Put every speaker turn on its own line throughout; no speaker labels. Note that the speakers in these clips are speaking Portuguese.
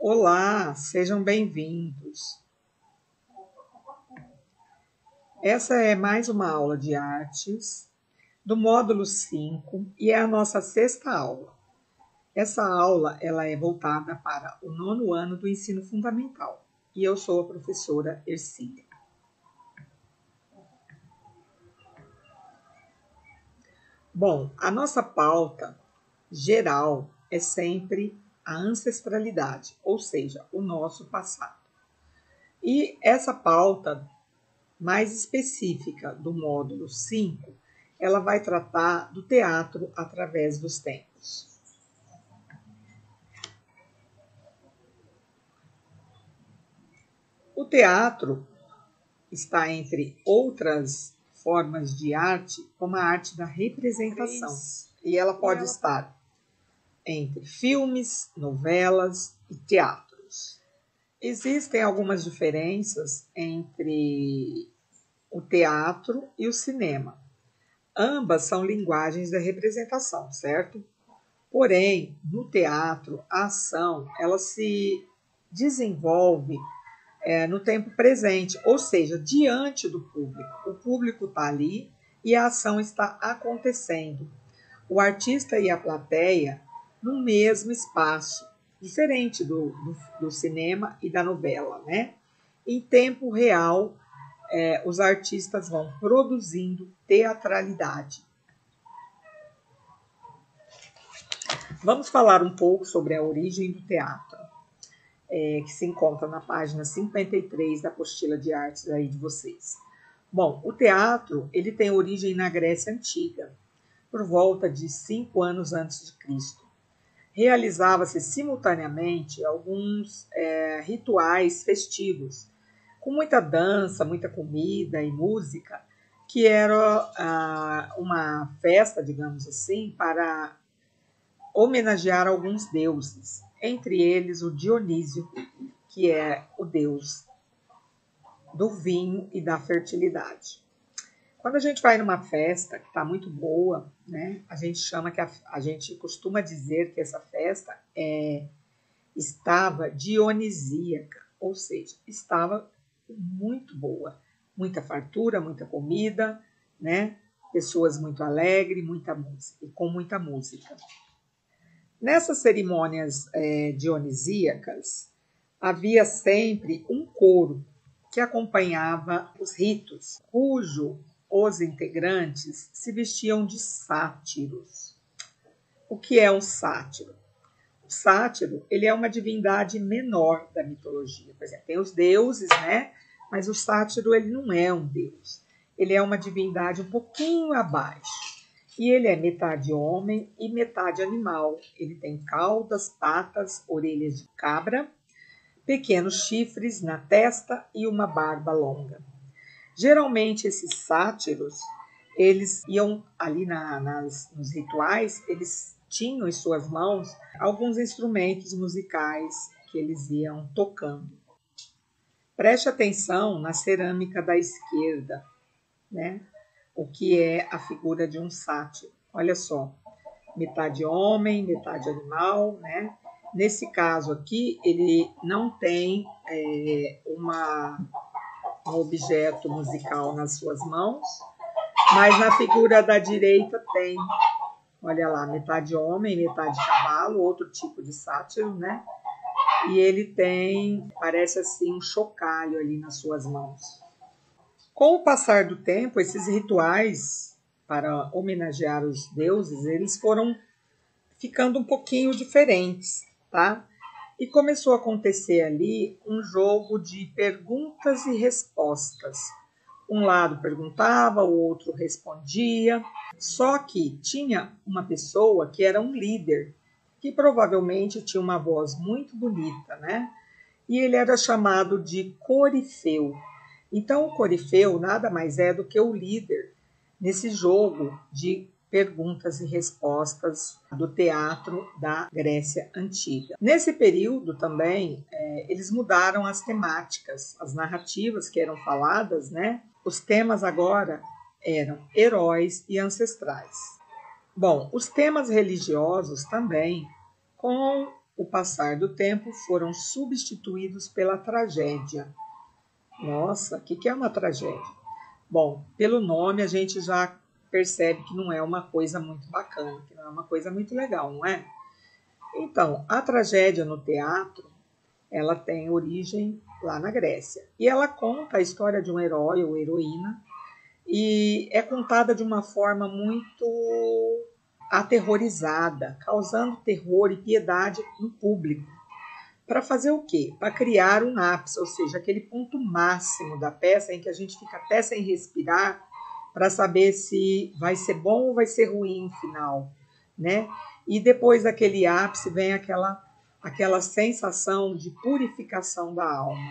Olá, sejam bem-vindos. Essa é mais uma aula de artes do módulo 5 e é a nossa sexta aula. Essa aula ela é voltada para o 9º ano do ensino fundamental e eu sou a professora Ercília. Bom, a nossa pauta geral é sempre a ancestralidade, ou seja, o nosso passado. E essa pauta mais específica do módulo 5, ela vai tratar do teatro através dos tempos. O teatro está entre outras formas de arte, como a arte da representação. E ela pode estar entre filmes, novelas e teatros. Existem algumas diferenças entre o teatro e o cinema. Ambas são linguagens da representação, certo? Porém, no teatro, a ação ela se desenvolve no tempo presente, ou seja, diante do público. O público está ali e a ação está acontecendo. O artista e a plateia no mesmo espaço, diferente do cinema e da novela, né? Em tempo real, os artistas vão produzindo teatralidade. Vamos falar um pouco sobre a origem do teatro. Que se encontra na página 53 da apostila de artes aí de vocês. Bom, o teatro ele tem origem na Grécia Antiga, por volta de 5 anos antes de Cristo. Realizava-se simultaneamente alguns rituais festivos, com muita dança, muita comida e música, que era uma festa, digamos assim, para homenagear alguns deuses, entre eles o Dionísio, que é o deus do vinho e da fertilidade. Quando a gente vai numa festa que está muito boa, né, a gente costuma dizer que essa festa estava dionisíaca, ou seja, estava muito boa, muita fartura, muita comida, né, pessoas muito alegres, muita música e com muita música. Nessas cerimônias dionisíacas, havia sempre um coro que acompanhava os ritos, cujo os integrantes se vestiam de sátiros. O que é um sátiro? O sátiro ele é uma divindade menor da mitologia. Por exemplo, tem os deuses, né? Mas o sátiro ele não é um deus. Ele é uma divindade um pouquinho abaixo. E ele é metade homem e metade animal. Ele tem caudas, patas, orelhas de cabra, pequenos chifres na testa e uma barba longa. Geralmente esses sátiros, eles iam ali nos rituais, eles tinham em suas mãos alguns instrumentos musicais que eles iam tocando. Preste atenção na cerâmica da esquerda, né? O que é a figura de um sátiro. Olha só, metade homem, metade animal, né? Nesse caso aqui, ele não tem um objeto musical nas suas mãos, mas na figura da direita tem, olha lá, metade homem, metade cavalo, outro tipo de sátiro, né? E ele tem, parece assim, um chocalho ali nas suas mãos. Com o passar do tempo, esses rituais para homenagear os deuses, eles foram ficando um pouquinho diferentes, tá? E começou a acontecer ali um jogo de perguntas e respostas. Um lado perguntava, o outro respondia. Só que tinha uma pessoa que era um líder, que provavelmente tinha uma voz muito bonita, né? E ele era chamado de corifeu. Então, o corifeu nada mais é do que o líder nesse jogo de perguntas e respostas do teatro da Grécia Antiga. Nesse período também, eles mudaram as temáticas, as narrativas que eram faladas, né? Os temas agora eram heróis e ancestrais. Bom, os temas religiosos também, com o passar do tempo, foram substituídos pela tragédia. Nossa, o que é uma tragédia? Bom, pelo nome a gente já percebe que não é uma coisa muito bacana, que não é uma coisa muito legal, não é? Então, a tragédia no teatro, ela tem origem lá na Grécia. E ela conta a história de um herói ou heroína e é contada de uma forma muito aterrorizada, causando terror e piedade no público. Para fazer o quê? Para criar um ápice, ou seja, aquele ponto máximo da peça em que a gente fica até sem respirar para saber se vai ser bom ou vai ser ruim no final, né? E depois daquele ápice vem aquela sensação de purificação da alma.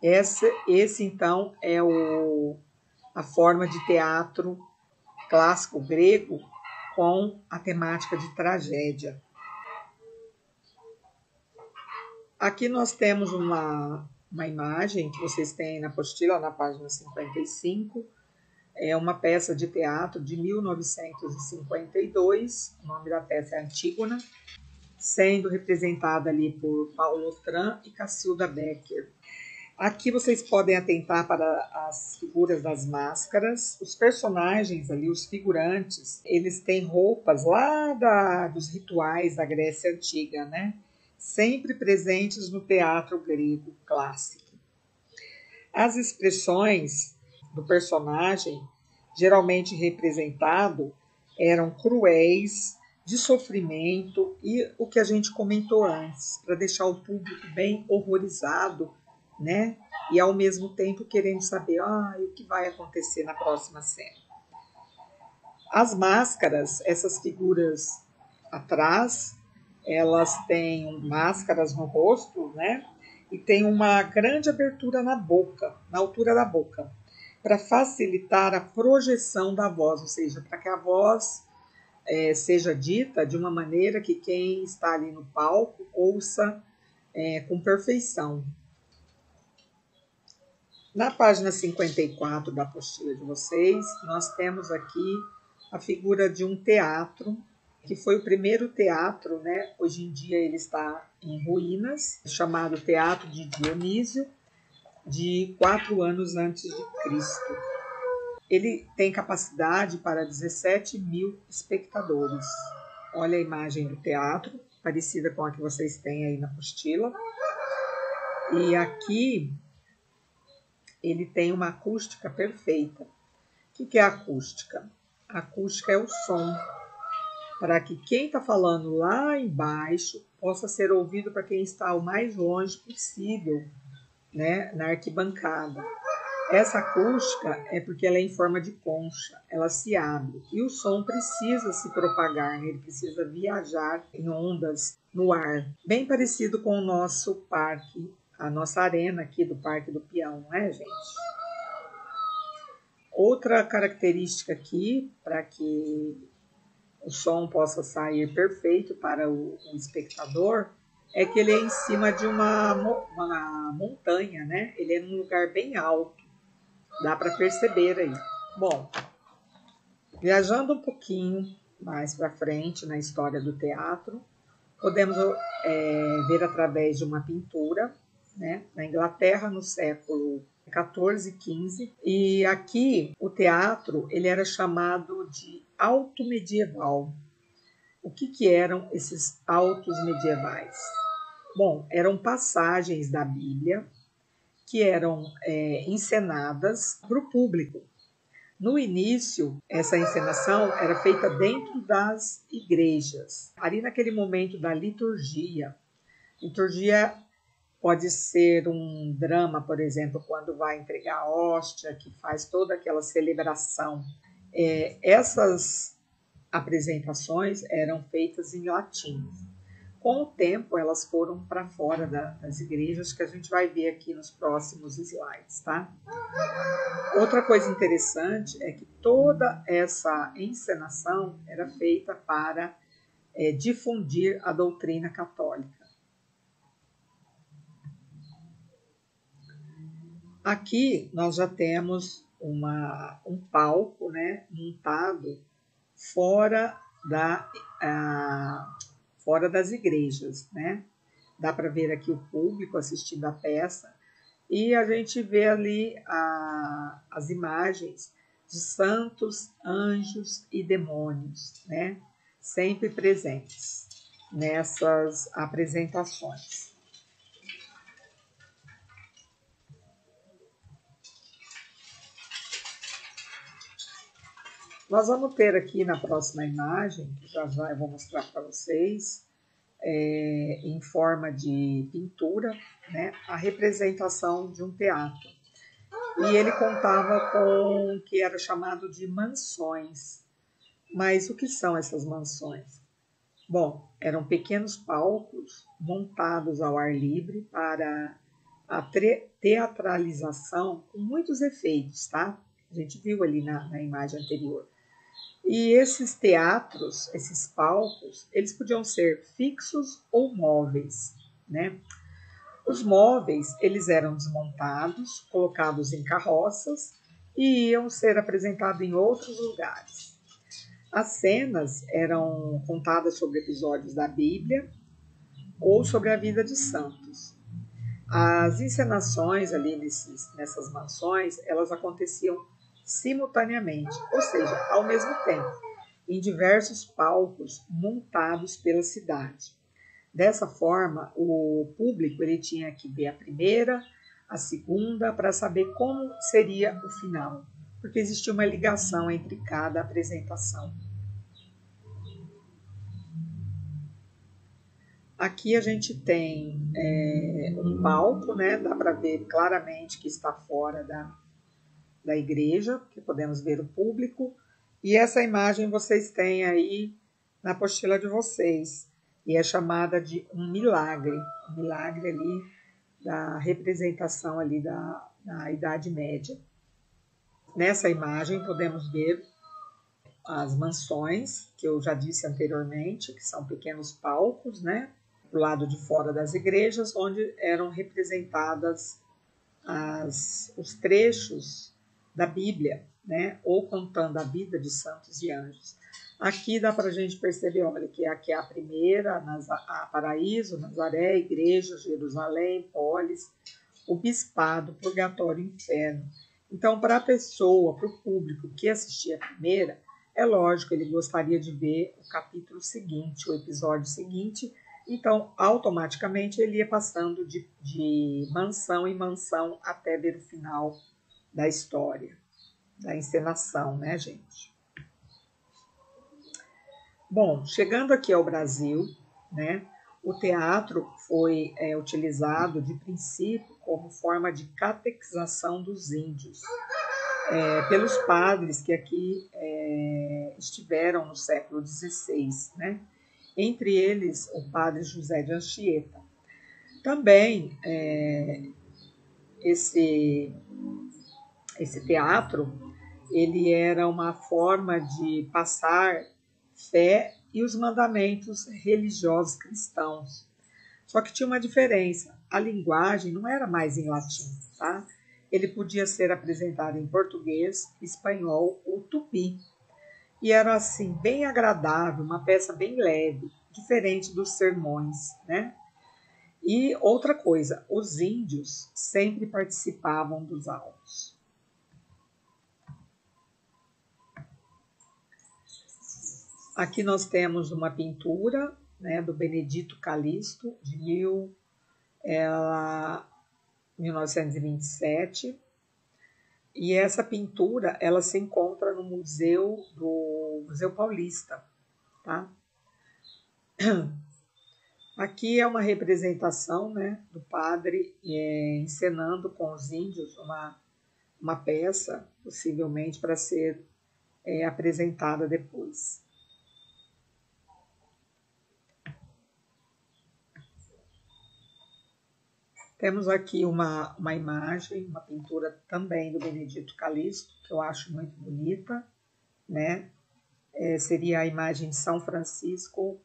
Esse então, é a forma de teatro clássico grego com a temática de tragédia. Aqui nós temos uma imagem que vocês têm na apostila, na página 55. É uma peça de teatro de 1952. O nome da peça é Antígona, sendo representada ali por Paulo Otran e Cacilda Becker. Aqui vocês podem atentar para as figuras das máscaras. Os personagens ali, os figurantes, eles têm roupas lá dos rituais da Grécia Antiga, né? Sempre presentes no teatro grego clássico. As expressões do personagem, geralmente representado, eram cruéis, de sofrimento e o que a gente comentou antes, para deixar o público bem horrorizado, né? E ao mesmo tempo querendo saber o que vai acontecer na próxima cena. As máscaras, essas figuras atrás, elas têm máscaras no rosto, né? E tem uma grande abertura na boca, na altura da boca, para facilitar a projeção da voz, ou seja, para que a voz seja dita de uma maneira que quem está ali no palco ouça com perfeição. Na página 54 da apostila de vocês, nós temos aqui a figura de um teatro, que foi o primeiro teatro, né? Hoje em dia ele está em ruínas, chamado Teatro de Dionísio, de 4 anos antes de Cristo. Ele tem capacidade para 17 mil espectadores. Olha a imagem do teatro, parecida com a que vocês têm aí na apostila. E aqui ele tem uma acústica perfeita. O que é a acústica? A acústica é o som, para que quem está falando lá embaixo possa ser ouvido para quem está o mais longe possível, né, na arquibancada. Essa acústica é porque ela é em forma de concha, ela se abre e o som precisa se propagar, né? Ele precisa viajar em ondas no ar, bem parecido com o nosso parque, a nossa arena aqui do Parque do Peão, né, gente? Outra característica aqui, para que o som possa sair perfeito para o espectador, é que ele é em cima de uma montanha, né? Ele é num lugar bem alto, dá para perceber aí. Bom, viajando um pouquinho mais para frente na história do teatro, podemos ver através de uma pintura, né, na Inglaterra no século 14 e 15, e aqui o teatro ele era chamado de alto medieval. O que eram esses altos medievais? Bom, eram passagens da Bíblia que eram encenadas para o público. No início, essa encenação era feita dentro das igrejas, ali naquele momento da liturgia. Liturgia pode ser um drama, por exemplo, quando vai entregar a hóstia, que faz toda aquela celebração. Essas apresentações eram feitas em latim. Com o tempo, elas foram para fora das igrejas, que a gente vai ver aqui nos próximos slides, tá? Outra coisa interessante é que toda essa encenação era feita para difundir a doutrina católica. Aqui nós já temos um palco, né, montado fora fora das igrejas, né? Dá para ver aqui o público assistindo a peça e a gente vê ali as imagens de santos, anjos e demônios, né? Sempre presentes nessas apresentações. Nós vamos ter aqui na próxima imagem, que já eu vou mostrar para vocês, em forma de pintura, né, a representação de um teatro. E ele contava com o que era chamado de mansões. Mas o que são essas mansões? Bom, eram pequenos palcos montados ao ar livre para a teatralização com muitos efeitos, tá? A gente viu ali na imagem anterior. E esses teatros, esses palcos, eles podiam ser fixos ou móveis, né? Os móveis, eles eram desmontados, colocados em carroças e iam ser apresentados em outros lugares. As cenas eram contadas sobre episódios da Bíblia ou sobre a vida de santos. As encenações ali nessas mansões, elas aconteciam simultaneamente, ou seja, ao mesmo tempo, em diversos palcos montados pela cidade. Dessa forma, o público ele tinha que ver a primeira, a segunda, para saber como seria o final, porque existia uma ligação entre cada apresentação. Aqui a gente tem um palco, né? Dá para ver claramente que está fora da igreja, que podemos ver o público. E essa imagem vocês têm aí na apostila de vocês. E é chamada de um milagre ali da representação ali da Idade Média. Nessa imagem podemos ver as mansões, que eu já disse anteriormente, que são pequenos palcos, né? Do lado de fora das igrejas, onde eram representadas os trechos da Bíblia, né? Ou contando a vida de santos e anjos. Aqui dá para a gente perceber, olha, que aqui é a primeira, a Paraíso, Nazaré, Igreja, Jerusalém, Polis, o Bispado, Purgatório e Inferno. Então, para a pessoa, para o público que assistia a primeira, é lógico, ele gostaria de ver o capítulo seguinte, o episódio seguinte, então, automaticamente, ele ia passando de mansão em mansão até ver o final da história, da encenação, né, gente? Bom, chegando aqui ao Brasil, né, o teatro foi utilizado de princípio como forma de catequização dos índios, pelos padres que aqui estiveram no século XVI, né? Entre eles o padre José de Anchieta. Também esse teatro ele era uma forma de passar fé e os mandamentos religiosos cristãos. Só que tinha uma diferença, a linguagem não era mais em latim, tá? Ele podia ser apresentado em português, espanhol ou tupi. E era assim, bem agradável, uma peça bem leve, diferente dos sermões, né? E outra coisa, os índios sempre participavam dos autos. Aqui nós temos uma pintura, né, do Benedito Calixto, de 1927. E essa pintura ela se encontra no Museu Paulista. Tá? Aqui é uma representação, né, do padre encenando com os índios uma peça, possivelmente para ser apresentada depois. Temos aqui uma imagem, uma pintura também do Benedito Calixto, que eu acho muito bonita, né? Seria a imagem de São Francisco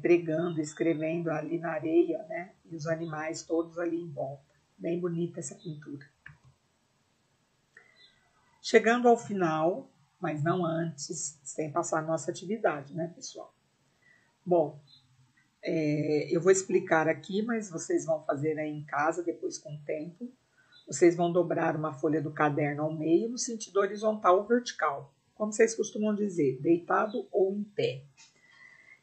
pregando, escrevendo ali na areia, né? E os animais todos ali em volta. Bem bonita essa pintura. Chegando ao final, mas não antes, sem passar a nossa atividade, né, pessoal? Bom, Eu vou explicar aqui, mas vocês vão fazer aí em casa, depois com o tempo. Vocês vão dobrar uma folha do caderno ao meio, no sentido horizontal ou vertical, como vocês costumam dizer, deitado ou em pé.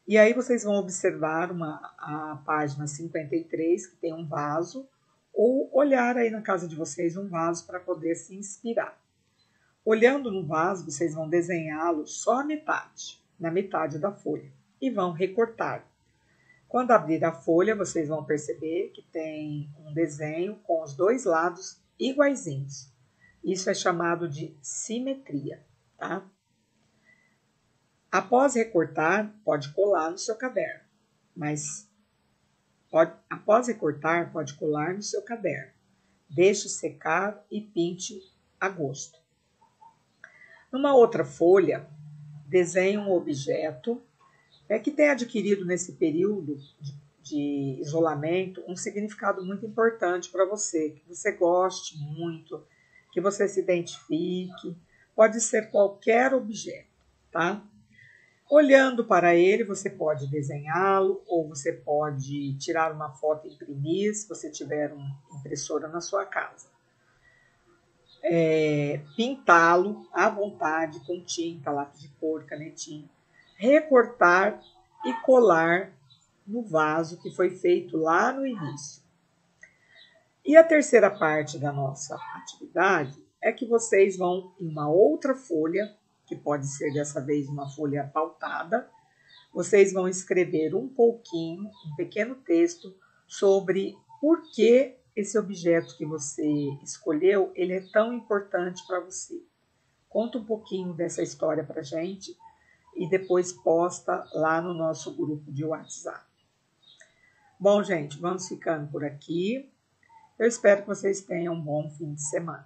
E aí vocês vão observar a página 53, que tem um vaso, ou olhar aí na casa de vocês um vaso para poder se inspirar. Olhando no vaso, vocês vão desenhá-lo só a metade, na metade da folha, e vão recortar. Quando abrir a folha, vocês vão perceber que tem um desenho com os dois lados iguaizinhos. Isso é chamado de simetria, tá? Após recortar, pode colar no seu caderno, mas após recortar, pode colar no seu caderno. Deixe secar e pinte a gosto. Numa outra folha, desenhe um objeto que tem adquirido nesse período de isolamento um significado muito importante para você, que você goste muito, que você se identifique. Pode ser qualquer objeto, tá? Olhando para ele, você pode desenhá-lo ou você pode tirar uma foto e imprimir, se você tiver uma impressora na sua casa. Pintá-lo à vontade com tinta, lápis de cor, canetinha. Recortar e colar no vaso que foi feito lá no início. E a terceira parte da nossa atividade é que vocês vão em uma outra folha, que pode ser dessa vez uma folha pautada, vocês vão escrever um pouquinho, um pequeno texto sobre por que esse objeto que você escolheu, ele é tão importante para você. Conta um pouquinho dessa história para a gente e depois posta lá no nosso grupo de WhatsApp. Bom, gente, vamos ficando por aqui. Eu espero que vocês tenham um bom fim de semana.